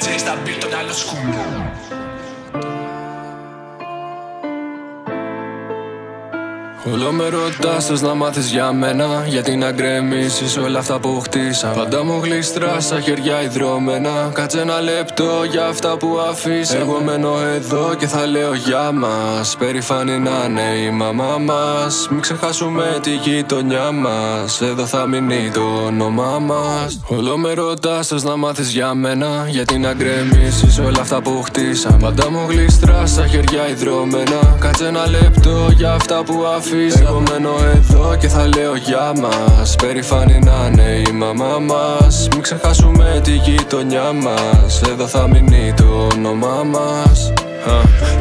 ξέρεις θα μπει το άλλο σκουλό. Όλο με ρωτάς θες να μάθεις για μένα, γιατί να γκρεμίσεις όλα αυτά που χτίσα. Πάντα μου γλιστράς στα χέρια ιδρώμενα. Κάτσε ένα λεπτό για αυτά που αφήσα. Εγώ μένω εδώ και θα λέω για μας. Περήφανη να είναι η μαμά μας. Μην ξεχάσουμε τη γειτονιά μας. Εδώ θα μείνει το όνομά μας. Όλο με ρωτάς θες να μάθεις για μένα, γιατί να γκρεμίσεις όλα αυτά που χτίσα. Πάντα μου γλιστράς στα χέρια ιδρώμενα. Κάτσε ένα λεπτό για αυτά που αφήσα. Εγώ μένω εδώ και θα λέω για μας. Περήφανη να είναι η μαμά μας. Μην ξεχάσουμε τη γειτονιά μας. Εδώ θα μείνει το όνομά μας.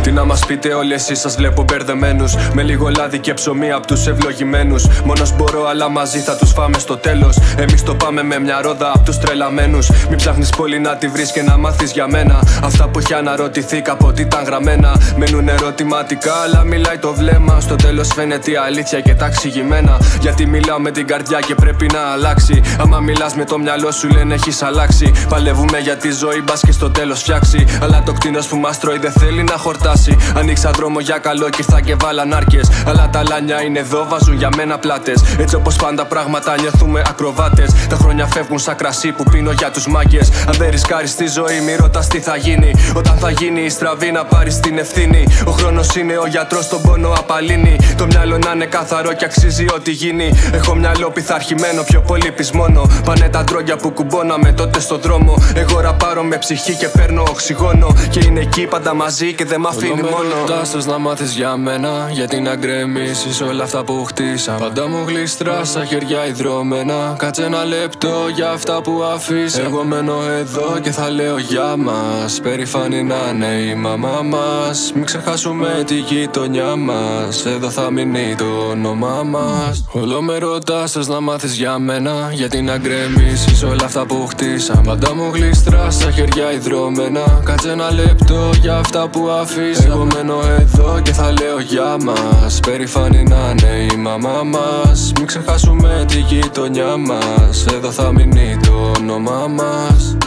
Τι να μας πείτε όλοι εσείς, σας βλέπω μπερδεμένους. Με λίγο λάδι και ψωμί απ' τους ευλογημένους. Μόνος μπορώ αλλά μαζί θα τους φάμε στο τέλος. Εμείς το πάμε με μια ρόδα απ' τους τρελαμένους. Μην ψάχνεις πολύ να τη βρεις και να μάθεις για μένα. Αυτά που έχει αναρωτηθεί κάποτε ήταν γραμμένα. Μένουν ερωτηματικά αλλά μιλάει το βλέμμα. Στο τέλος φαίνεται η αλήθεια και τα εξηγημένα. Γιατί μιλάω με την καρδιά και πρέπει να αλλάξει. Άμα μιλάς με το μυαλό σου λένε έχεις αλλάξει. Παλεύουμε για τη ζωή μπας και στο τέλος φτιάξει. Αλλά το κτήνος που μας τρώει δεν θέλει να χορτάσει. Ανοίξα δρόμο για καλό και ήρθα και βάλαν άρκες. Αλλά τα λάνια είναι εδώ, βάζουν για μένα πλάτες. Έτσι όπως πάντα πράγματα νιώθουμε ακροβάτες. Τα χρόνια φεύγουν σαν κρασί που πίνω για τους μάγκες. Αν δεν ρισκάρεις τη ζωή, μη ρωτάς τι θα γίνει. Όταν θα γίνει η στραβή να πάρεις την ευθύνη. Ο χρόνος είναι ο γιατρός, τον πόνο απαλύνει. Το μυαλό να είναι καθαρό και αξίζει ό,τι γίνει. Έχω μυαλό πειθαρχημένο, πιο πολύ πεισμόνο. Πάνε τα ντρόγια που κουμπώναμε τότε στο δρόμο. Εγώ ραπάρω με ψυχή και παίρνω οξυγόνο. Και είναι εκεί πάντα μαζί και δεν μ' αφήνει μόνο. Ρωτάς θες να μάθεις για μένα, γιατί να γκρεμίσεις όλα αυτά που χτίσα. Πάντα μου γλιστράς στα χέρια ιδρώμενα. Κάτσε ένα λεπτό για αυτά που αφήσα. Εγώ μένω εδώ και θα λέω για μας. Περήφανη να είναι η μαμά μας. Μην ξεχάσουμε τη γειτονιά μας. Εδώ θα μείνει το όνομά μας. Όλο με ρωτάς θες να μάθεις για μένα, γιατί να γκρεμίσεις όλα αυτά που χτίσα. Πάντα μου γλιστράς στα χέρια ιδρώμενα. Κάτσε ένα λεπτό για αυτά που αφήσα. Εγώ μένω εδώ και θα λέω για μας. Περήφανη να είναι η μαμά μας. Μην ξεχάσουμε τη γειτονιά μας. Εδώ θα μείνει το όνομά μας.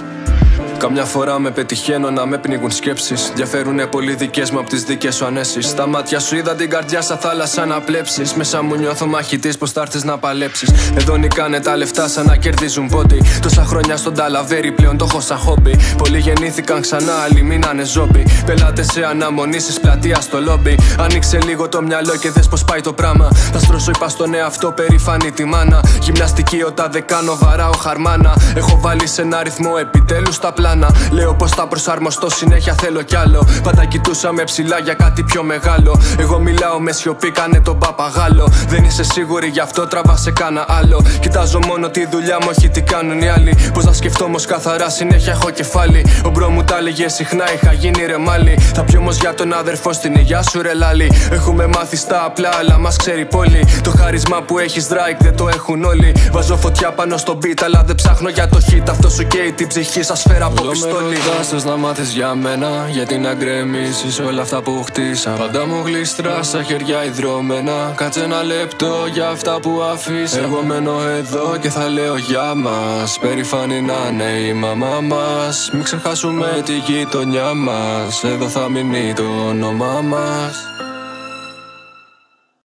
Καμιά φορά με πετυχαίνω να με πνίγουν σκέψεις. Διαφέρουνε πολύ δικές μου απ' τις δικές σου ανέσεις. Στα μάτια σου είδα την καρδιά σαν θάλασσα να πλέψεις. Μέσα μου νιώθω μαχητής πως θα έρθεις να παλέψεις. Εδώ νικάνε τα λεφτά σαν να κερδίζουν πόντι. Τόσα χρόνια στον ταλαβέρι πλέον το έχω σαν χόμπι. Πολλοί γεννήθηκαν ξανά, άλλοι μείνανε ζόμπι. Πελάτες σε αναμονή στις πλατεία στο λόμπι. Ανοίξε λίγο το μυαλό και δες πως πάει το πράμα. Θα στρώσω είπα στον εαυτό περήφανη τη μάνα. Γυμναστική όταν δεν κάνω βαράω χαρμάνα. Έχω βάλει σε ένα ρυθμό επιτέλους τα πλάνα. Λέω πως θα προσαρμοστώ, συνέχεια θέλω κι άλλο. Πάντα κοιτούσαμε ψηλά για κάτι πιο μεγάλο. Εγώ μιλάω με σιωπή, κάνε τον παπαγάλο. Δεν είσαι σίγουρη γι' αυτό τραβά σε κάνα άλλο. Κοιτάζω μόνο τη δουλειά μου, όχι τι κάνουν οι άλλοι. Πως να σκεφτώ όμως καθαρά, συνέχεια έχω κεφάλι. Ο μπρο μου τα έλεγε συχνά, είχα γίνει ρεμάλι. Θα πιω όμως για τον αδερφό στην υγειά σου ρε λάλι. Έχουμε μάθει στα απλά, αλλά μας ξέρει πολύ. Το χάρισμα που έχεις Drake δεν το έχουν όλοι. Βάζω φωτιά πάνω στο beat, αλλά δεν ψάχνω για το hit. Αυτό σου καίει την ψυχή, σας φέρα από πιστόλι. Θες να μάθεις για μένα, γιατί να γκρεμίσεις όλα αυτά που χτίσα. Πάντα μου γλιστράς στα χέρια ιδρώμενα. Κάτσε ένα λεπτό για αυτά που αφήσα. Εγώ μένω εδώ και θα λέω για μας. Περήφανη να είναι η μαμά μας. Μην ξεχάσουμε τη γειτονιά μας. Εδώ θα μείνει το όνομά μας.